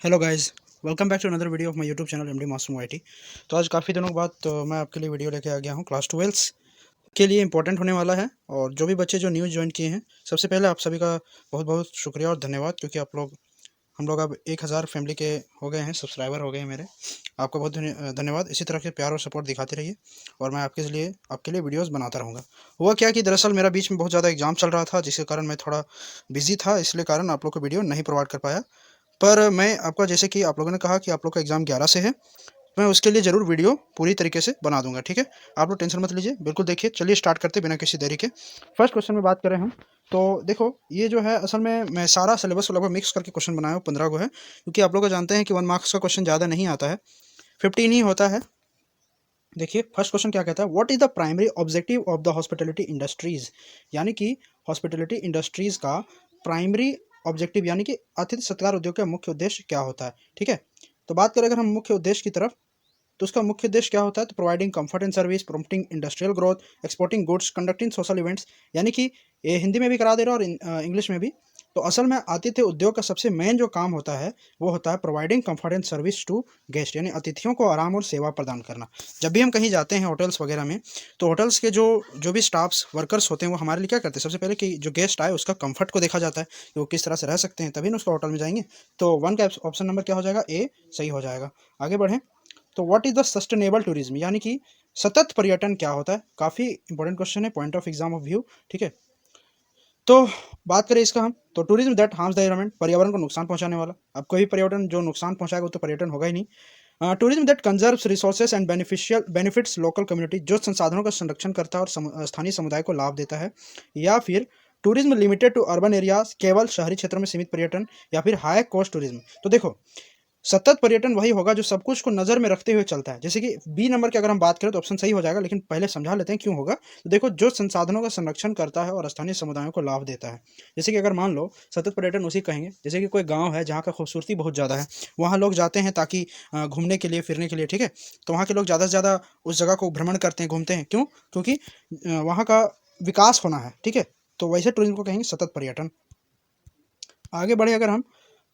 Hello guys, welcome back to another video of my YouTube channel MD Masoom YT. तो आज काफ़ी दिनों के बाद मैं आपके लिए वीडियो लेके आ गया हूँ। क्लास 12 के लिए इंपॉर्टेंट होने वाला है और जो भी बच्चे जो न्यूज़ ज्वाइन किए हैं, सबसे पहले आप सभी का बहुत बहुत शुक्रिया और धन्यवाद, क्योंकि हम लोग अब 1000 फैमिली के हो गए हैं, सब्सक्राइबर हो गए हैं मेरे। आपका बहुत धन्यवाद। इसी तरह के प्यार और सपोर्ट दिखाते रहिए और मैं आपके लिए वीडियोस बनाता रहूँगा। हुआ क्या कि दरअसल मेरा बीच में बहुत ज़्यादा एग्जाम चल रहा था, जिसके कारण मैं थोड़ा बिजी था, इसलिए कारण आप लोग को वीडियो नहीं प्रोवाइड कर पाया। पर मैं आपका, जैसे कि आप लोगों ने कहा कि आप लोग का एग्ज़ाम 11 से है, मैं उसके लिए ज़रूर वीडियो पूरी तरीके से बना दूंगा। ठीक है, आप लोग टेंशन मत लीजिए, बिल्कुल देखिए। चलिए स्टार्ट करते बिना किसी देरी के। फर्स्ट क्वेश्चन में बात करें हम, तो देखो ये जो है, असल में मैं सारा सिलेबस को लगभग मिक्स करके क्वेश्चन बनाया हूँ। 15 को है, क्योंकि आप लोग को जानते हैं कि 1 मार्क्स का क्वेश्चन ज़्यादा नहीं आता है, 15 ही होता है। देखिए फर्स्ट क्वेश्चन क्या कहता है, what is the primary objective of the hospitality industries. यानी कि हॉस्पिटैलिटी इंडस्ट्रीज का प्राइमरी ऑब्जेक्टिव यानी कि आतिथ्य सत्कार उद्योग का मुख्य उद्देश्य क्या होता है। ठीक है, तो बात करें अगर हम मुख्य उद्देश्य की तरफ, तो उसका मुख्य उद्देश्य क्या होता है, तो providing comfort and service, prompting industrial growth, exporting goods, conducting social events. यानी कि ये हिंदी में भी करा दे रहा और इंग्लिश में भी। तो असल में आतिथ्य उद्योग का सबसे मेन जो काम होता है वो होता है providing comfort and service to guest, यानी अतिथियों को आराम और सेवा प्रदान करना। जब भी हम कहीं जाते हैं होटल्स वगैरह में, तो होटल्स के जो जो भी स्टाफ्स वर्कर्स होते हैं, वो हमारे लिए क्या करते हैं, सबसे पहले कि जो गेस्ट आए उसका कंफर्ट को देखा जाता है कि वो किस तरह से रह सकते हैं, तभी ना उसका होटल में जाएंगे। तो वन का ऑप्शन नंबर क्या हो जाएगा, ए सही हो जाएगा। आगे बढ़ें, तो what is the sustainable tourism, यानी कि सतत पर्यटन क्या होता है। काफ़ी इंपॉर्टेंट क्वेश्चन है, point of exam of view. ठीक है, तो बात करें इसका हम, तो tourism that harms the environment, पर्यावरण को नुकसान पहुंचाने वाला। अब कोई भी पर्यटन जो नुकसान पहुंचाएगा वो तो पर्यटन होगा ही नहीं। Tourism that conserves resources and beneficial benefits local community, जो संसाधनों का संरक्षण करता है और स्थानीय समुदाय को लाभ देता है। या फिर tourism limited to urban areas, केवल शहरी क्षेत्रों में सीमित पर्यटन। या फिर हाई कॉस्ट टूरिज्म। तो देखो, सतत पर्यटन वही होगा जो सब कुछ को नज़र में रखते हुए चलता है। जैसे कि बी नंबर की अगर हम बात करें तो ऑप्शन सही हो जाएगा, लेकिन पहले समझा लेते हैं क्यों होगा। तो देखो, जो संसाधनों का संरक्षण करता है और स्थानीय समुदायों को लाभ देता है। जैसे कि अगर मान लो सतत पर्यटन उसी कहेंगे, जैसे कि कोई गांव है जहाँ का खूबसूरती बहुत ज़्यादा है, वहाँ लोग जाते हैं ताकि घूमने के लिए, फिरने के लिए। ठीक है, तो वहाँ के लोग ज़्यादा से ज़्यादा उस जगह को भ्रमण करते हैं, घूमते हैं। क्यों? क्योंकि वहाँ का विकास होना है। ठीक है, तो वैसे टूरिज्म को कहेंगे सतत पर्यटन। आगे बढ़े अगर हम,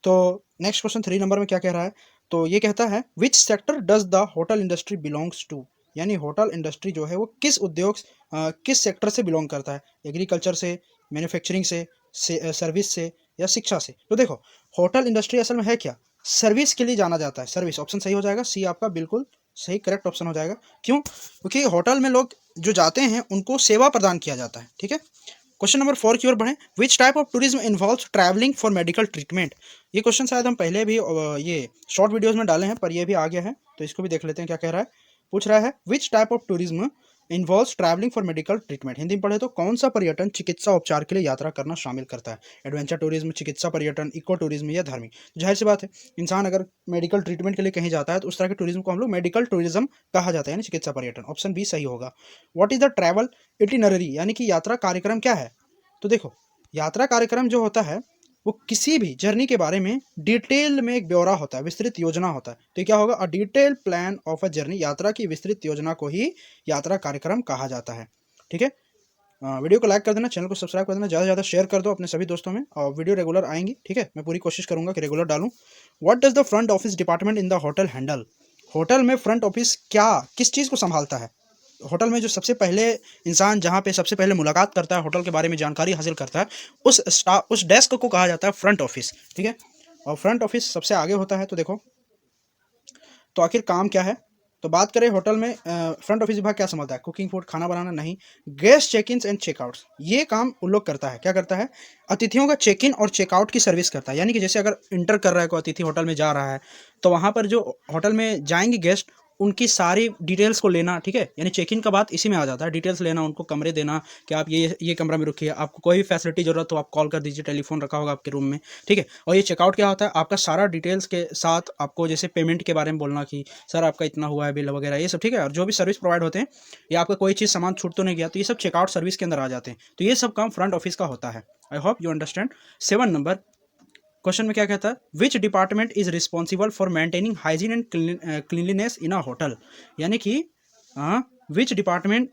तो नेक्स्ट क्वेश्चन 3 नंबर में क्या कह रहा है, तो ये कहता है which sector does the hotel industry belongs to. यानी होटल इंडस्ट्री जो है वो किस उद्योग किस सेक्टर से बिलोंग करता है, एग्रीकल्चर से, मैन्युफैक्चरिंग से सर्विस से, या शिक्षा से। तो देखो, होटल इंडस्ट्री असल में है क्या, सर्विस के लिए जाना जाता है। सर्विस ऑप्शन सही हो जाएगा, सी आपका बिल्कुल सही करेक्ट ऑप्शन हो जाएगा। क्यों? क्योंकि होटल में लोग जो जाते हैं उनको सेवा प्रदान किया जाता है। ठीक है, क्वेश्चन नंबर 4 की ओर बढ़ें, which type of tourism involves travelling for medical treatment. ये क्वेश्चन शायद हम पहले भी ये शॉर्ट वीडियोस में डाले हैं, पर ये भी आ गया है, तो इसको भी देख लेते हैं क्या कह रहा है। पूछ रहा है which type of tourism involves travelling for medical treatment. Hindi में पढ़े तो कौन सा पर्यटन चिकित्सा उपचार के लिए यात्रा करना शामिल करता है। एडवेंचर टूरिज्म, चिकित्सा पर्यटन, इको टूरिज्म या धार्मिक। जाहिर सी बात है, इंसान अगर मेडिकल ट्रीटमेंट के लिए कहीं जाता है तो उस तरह के टूरिज्म को हम लोग मेडिकल टूरिज्म कहा जाता है, यानी चिकित्सा पर्यटन। ऑप्शन बी सही होगा। What is the travel itinerary, यानी कि यात्रा कार्यक्रम क्या है। तो देखो, यात्रा कार्यक्रम जो होता है वो किसी भी जर्नी के बारे में डिटेल में एक ब्यौरा होता है, विस्तृत योजना होता है। तो ये क्या होगा, a detail plan of a journey. यात्रा की विस्तृत योजना को ही यात्रा कार्यक्रम कहा जाता है। ठीक है, वीडियो को लाइक कर देना, चैनल को सब्सक्राइब कर देना, ज़्यादा से ज़्यादा शेयर कर दो अपने सभी दोस्तों में, और वीडियो रेगुलर आएंगी। ठीक है, मैं पूरी कोशिश करूंगा कि रेगुलर डालूं। What does the front office department in the hotel handle. Hotel में फ्रंट ऑफिस क्या किस चीज़ को संभालता है। होटल में जो सबसे पहले इंसान जहाँ पे सबसे पहले मुलाकात करता है, होटल के बारे में जानकारी हासिल करता है, उस डेस्क को कहा जाता है फ्रंट ऑफिस। ठीक है, और फ्रंट ऑफिस सबसे आगे होता है। तो देखो, तो आखिर काम क्या है, तो बात करें होटल में फ्रंट ऑफिस विभाग क्या संभालता है, कुकिंग, फूड, खाना बनाना नहीं, guest check in and checkouts, ये काम उन लोग करता है। क्या करता है, अतिथियों का चेक इन और चेकआउट की सर्विस करता है। यानी कि जैसे अगर इंटर कर रहा है कोई अतिथि, होटल में जा रहा है, तो वहाँ पर जो होटल में जाएंगे गेस्ट, उनकी सारी डिटेल्स को लेना। ठीक है, यानी चेक इन का बात इसी में आ जाता है, डिटेल्स लेना, उनको कमरे देना कि आप ये कमरा में रुकिए, आपको कोई भी फैसिलिटी जरूरत हो आप कॉल कर दीजिए, टेलीफोन रखा होगा आपके रूम में। ठीक है, और ये चेकआउट क्या होता है, आपका सारा डिटेल्स के साथ आपको जैसे पेमेंट के बारे में बोलना कि सर आपका इतना हुआ है बिल वगैरह, ये सब। ठीक है, और जो भी सर्विस प्रोवाइड होते हैं, या आपका कोई चीज़ सामान छूट तो नहीं गया, तो ये सब चेकआउट सर्विस के अंदर आ जाते हैं। तो ये सब काम फ्रंट ऑफिस का होता है। आई hope you understand. 7 number question में क्या कहता है, which department is responsible for maintaining hygiene and cleanliness in a hotel. यानी कि विच डिपार्टमेंट,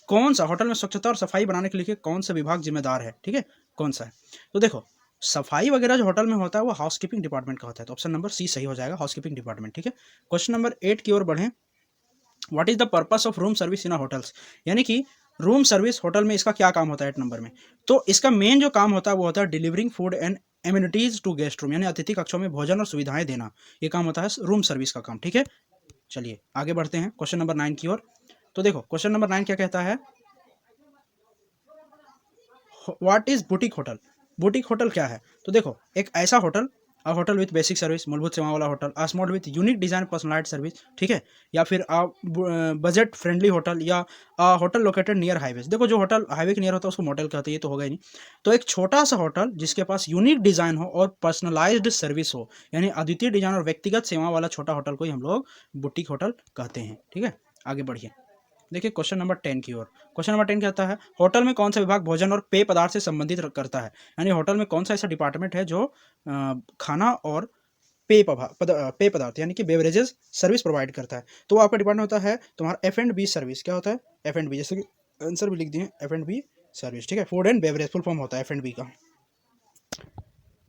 कौन सा होटल में स्वच्छता और सफाई बनाने के लिए कौन सा विभाग जिम्मेदार है। ठीक है, कौन सा है, तो देखो, सफाई वगैरह जो होटल में होता है वो हाउसकीपिंग डिपार्टमेंट का होता है, तो ऑप्शन नंबर सी सही हो जाएगा, हाउसकीपिंग डिपार्टमेंट। ठीक है, क्वेश्चन नंबर 8 की ओर बढ़ें। What is the purpose of room service in a hotels, यानी कि रूम सर्विस होटल में इसका क्या काम होता है 8 नंबर में। तो इसका मेन जो काम होता है वो होता है delivering food and amenities to guest room, यानी अतिथि कक्षों में भोजन और सुविधाएं देना, ये काम होता है रूम सर्विस का काम। ठीक है, चलिए आगे बढ़ते हैं क्वेश्चन नंबर 9 की ओर। तो देखो क्वेश्चन नंबर 9 क्या कहता है, what is boutique hotel. Boutique hotel क्या है, तो देखो एक ऐसा hotel, a hotel with basic service, मूलभूत सेवाओं वाला hotel, a small with unique design personalised service. ठीक है, या फिर बजट फ्रेंडली होटल, या होटल लोकेटेड नियर हाईवेज। देखो जो होटल हाईवे के नियर होता है उसको मोटेल कहते हैं, ये तो होगा ही नहीं। तो एक छोटा सा होटल जिसके पास यूनिक डिजाइन हो और पर्सनलाइज्ड सर्विस हो, यानी अद्वितीय डिजाइन और व्यक्तिगत सेवाओं वाला छोटा होटल को ही हम लोग बुटीक होटल कहते हैं। ठीक है, आगे बढ़िए, देखिए क्वेश्चन नंबर 10 की ओर। क्वेश्चन नंबर 10 कहता है, होटल में कौन सा विभाग भोजन और पेय पदार्थ से संबंधित करता है, यानी होटल में कौन सा ऐसा डिपार्टमेंट है जो खाना और पेय पदार्थ यानी कि बेवरेजेस सर्विस प्रोवाइड करता है। तो वो आपका डिपार्टमेंट होता है तुम्हारा F&B सर्विस। क्या होता है, F&B, जैसे कि आंसर भी लिख दिए F&B सर्विस। ठीक है, food and beverage full form होता है F&B का।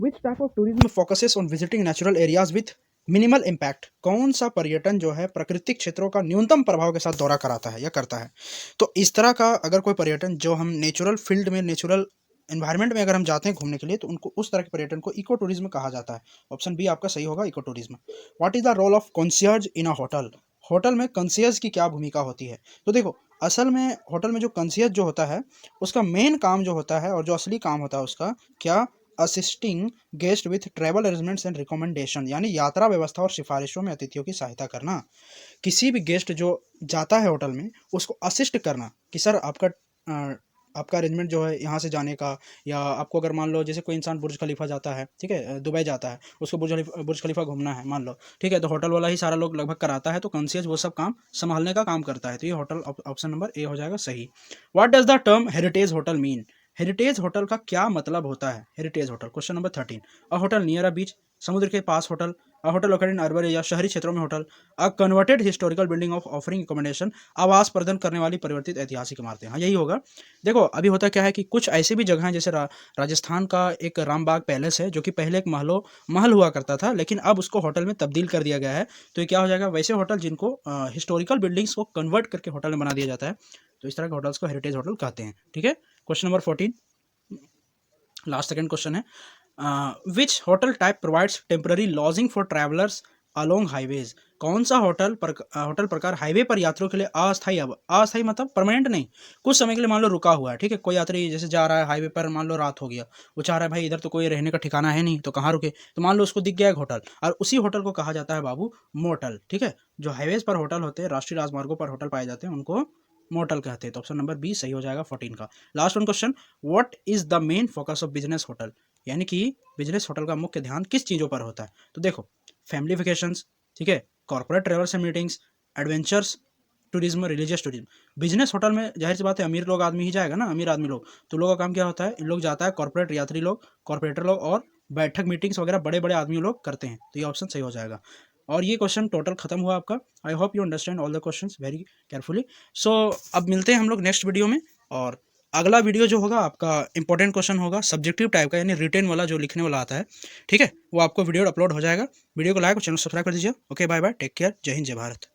Which type of tourism focuses on visiting natural areas with minimal impact, कौन सा पर्यटन जो है प्राकृतिक क्षेत्रों का न्यूनतम प्रभाव के साथ दौरा कराता है या करता है। तो इस तरह का अगर कोई पर्यटन जो हम नेचुरल फील्ड में, नेचुरल एनवायरनमेंट में अगर हम जाते हैं घूमने के लिए, तो उनको उस तरह के पर्यटन को इको टूरिज्म कहा जाता है। ऑप्शन बी आपका सही होगा, eco tourism. What is the role of concierge in a hotel, hotel में कंसियर्ज की क्या भूमिका होती है। तो देखो असल में होटल में जो कंसियर्ज जो होता है उसका मेन काम जो होता है और जो असली काम होता है उसका क्या, assisting guest with travel arrangements and recommendation, यानी यात्रा व्यवस्था और सिफारिशों में अतिथियों की सहायता करना। किसी भी गेस्ट जो जाता है होटल में उसको असिस्ट करना कि सर आपका अरेंजमेंट जो है यहाँ से जाने का, या आपको अगर मान लो जैसे कोई इंसान बुर्ज खलीफा जाता है, ठीक है, दुबई जाता है, उसको बुर्ज खलीफा घूमना है मान लो, ठीक है, तो होटल वाला ही सारा लोग लगभग कराता है, तो कंसियर्ज वो सब काम संभालने का काम करता है। तो ये होटल ऑप्शन नंबर ए हो जाएगा सही। What does the term heritage hotel mean, heritage hotel का क्या मतलब होता है। Heritage hotel, question number 13, a hotel near a beach, समुद्र के पास होटल, a hotel located in urban या शहरी क्षेत्रों में hotel, a converted historical building of offering accommodation, आवास प्रदान करने वाली परिवर्तित ऐतिहासिक इमारतें। हाँ यही होगा। देखो अभी होता क्या है कि कुछ ऐसे भी जगह हैं, जैसे राजस्थान का एक रामबाग पैलेस है जो कि पहले एक महल हुआ करता था, लेकिन अब उसको होटल में तब्दील कर दिया गया है। तो ये क्या हो जाएगा, वैसे होटल जिनको हिस्टोरिकल बिल्डिंग्स को कन्वर्ट करके होटल में बना दिया जाता है, तो इस तरह के होटल्स को हेरिटेज होटल कहते हैं। ठीक है, question number 14, last second question है, which hotel type provides temporary lodging for travellers along highways, कौन सा होटल प्रकार हाईवे पर यात्रियों के लिए अस्थायी, अब अस्थायी मतलब परमानेंट नहीं, कुछ समय के लिए मान लो रुका हुआ है। ठीक है, कोई यात्री जैसे जा रहा है हाईवे पर, मान लो रात हो गया, वो चाह रहा है भाई इधर तो कोई रहने का ठिकाना है नहीं, तो कहाँ रुके, तो मान लो उसको दिख गया एक होटल, और उसी होटल को कहा जाता है बाबू मोटल। ठीक है, जो हाईवेज पर होटल होते हैं, राष्ट्रीय राजमार्गों पर होटल पाए जाते हैं, उनको मोटल कहते हैं। तो ऑप्शन नंबर बी सही हो जाएगा 14 का। Last one question, what is the main focus of business hotel, यानी कि बिजनेस होटल का मुख्य ध्यान किस चीज़ों पर होता है। तो देखो फैमिली वेकेशंस, ठीक है, corporate travels and meetings, adventures tourism, religious tourism. Business hotel में जाहिर सी बात है अमीर लोग आदमी ही जाएगा ना, अमीर आदमी लोग, तो लोगों का काम क्या होता है, इन लोग जाता है कॉर्पोरेट यात्री लोग, कॉर्पोरेटर लोग, और बैठक मीटिंग्स वगैरह बड़े बड़े आदमी लोग करते हैं। तो ये ऑप्शन सही हो जाएगा। और ये क्वेश्चन टोटल खत्म हुआ आपका। I hope you understand all the questions very carefully. So अब मिलते हैं हम लोग नेक्स्ट वीडियो में, और अगला वीडियो जो होगा आपका इंपॉर्टेंट क्वेश्चन होगा सब्जेक्टिव टाइप का, यानी रिटेन वाला जो लिखने वाला आता है। ठीक है, वो आपको वीडियो अपलोड हो जाएगा। वीडियो को लाइक और चैनल सब्सक्राइब कर दीजिए। Okay bye bye, take care, जय हिंद जय भारत।